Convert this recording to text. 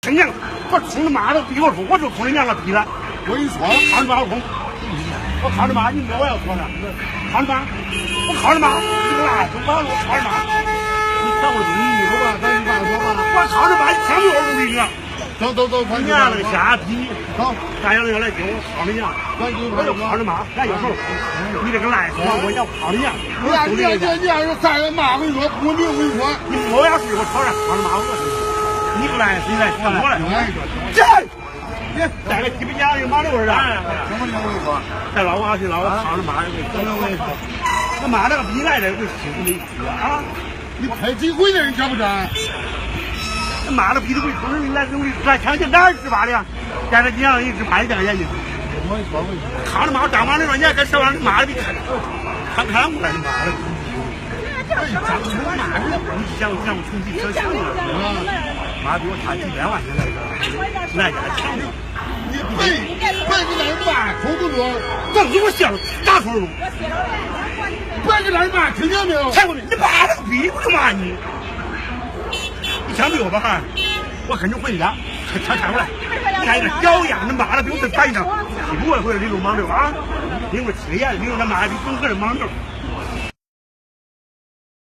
陈娘，我冲他妈的逼我冲，我就冲你娘了逼了。我跟你说，靠你妈我冲，我靠你妈，你我要说呢，靠你妈，我靠你妈，你个烂，我靠你妈，你抢我东西，你说吧，咱你爸说吧，我靠你妈，你抢我东西呢？走，你娘那个瞎逼，走，咱要来给我靠你娘，我就靠你妈，咱有时候你这个烂货，我要靠你娘，你要是再人骂我跟你说，不明我跟你说，你我要是我吵啥，靠你妈我是，你不来谁来管我来？这。你带个鸡巴家的马六儿啊！什么牛我跟你说？再捞我去捞我操他妈的！他妈那个逼来的，我心里没气啊！你拍几回了，你晓不晓？他妈的逼的鬼出人来，来抢去哪儿吃饭的？现在你让一直拍这个眼睛。我跟你说，靠他妈当妈的说，你还跟小王你妈的逼看过来，你妈的！你想成绩想强了？妈比我差几百万现在是，来家强。你别给那人骂，口不多，这给我笑打出来了。别给那人骂，听见没有？看过没？你妈了个逼，我就骂你！你枪毙我吧哈！我跟你回家，抢过来！你看一个小样的妈了逼，我这反应上，屁股回来领着盲流啊！领着气眼，领着他妈逼整个人盲流。